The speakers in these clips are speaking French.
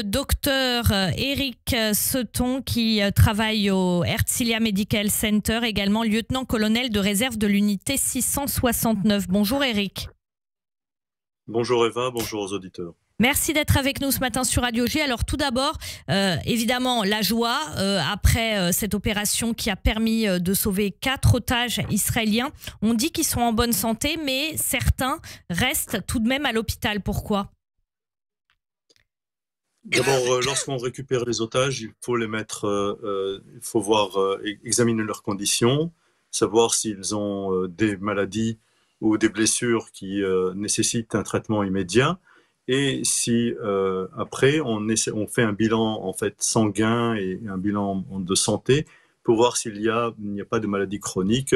docteur Éric Seton qui travaille au Herzliya Medical Center, également lieutenant-colonel de réserve de l'unité 669. Bonjour Éric. Bonjour Eva, bonjour aux auditeurs. Merci d'être avec nous ce matin sur Radio J. Alors tout d'abord, évidemment, la joie après cette opération qui a permis de sauver 4 otages israéliens. On dit qu'ils sont en bonne santé, mais certains restent tout de même à l'hôpital. Pourquoi ? D'abord, lorsqu'on récupère les otages, il faut les mettre, il faut examiner leurs conditions, savoir s'ils ont des maladies ou des blessures qui nécessitent un traitement immédiat. Et si après on fait un bilan en fait sanguin et un bilan de santé pour voir s'il n'y a pas de maladie chronique,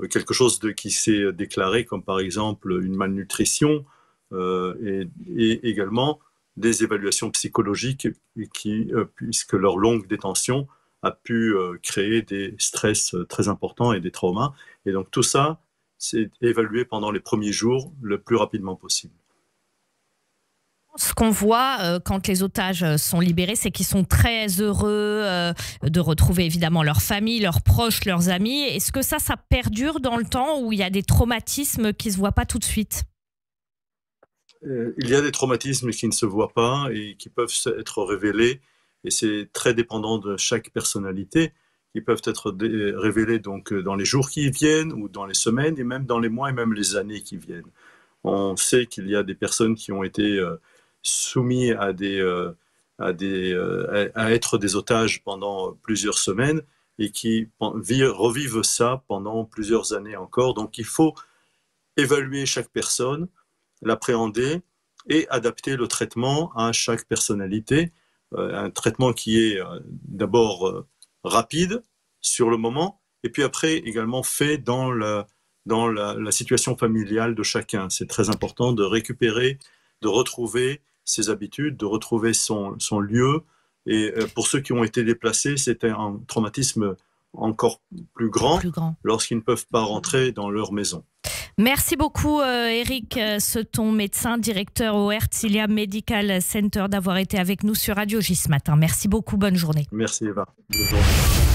quelque chose qui s'est déclaré comme par exemple une malnutrition et également des évaluations psychologiques puisque leur longue détention a pu créer des stress très importants et des traumas. Et donc tout ça, c'est évalué pendant les premiers jours le plus rapidement possible. Ce qu'on voit quand les otages sont libérés, c'est qu'ils sont très heureux de retrouver évidemment leur famille, leurs proches, leurs amis. Est-ce que ça perdure dans le temps ou il y a des traumatismes qui ne se voient pas tout de suite ? Il y a des traumatismes qui ne se voient pas et qui peuvent être révélés, et c'est très dépendant de chaque personnalité, qui peuvent être révélés donc dans les jours qui viennent ou dans les semaines et même dans les mois et même les années qui viennent. On sait qu'il y a des personnes qui ont été soumis à être des otages pendant plusieurs semaines et qui revivent ça pendant plusieurs années encore. Donc il faut évaluer chaque personne, l'appréhender et adapter le traitement à chaque personnalité. Un traitement qui est d'abord rapide sur le moment et puis après également fait dans la situation familiale de chacun. C'est très important de récupérer, de retrouver ses habitudes, de retrouver son lieu. Et pour ceux qui ont été déplacés, c'était un traumatisme encore plus grand lorsqu'ils ne peuvent pas rentrer dans leur maison. Merci beaucoup Éric Seton, médecin, directeur au Herzliya Medical Center, d'avoir été avec nous sur Radio J ce matin. Merci beaucoup, bonne journée. Merci Eva, bonne journée.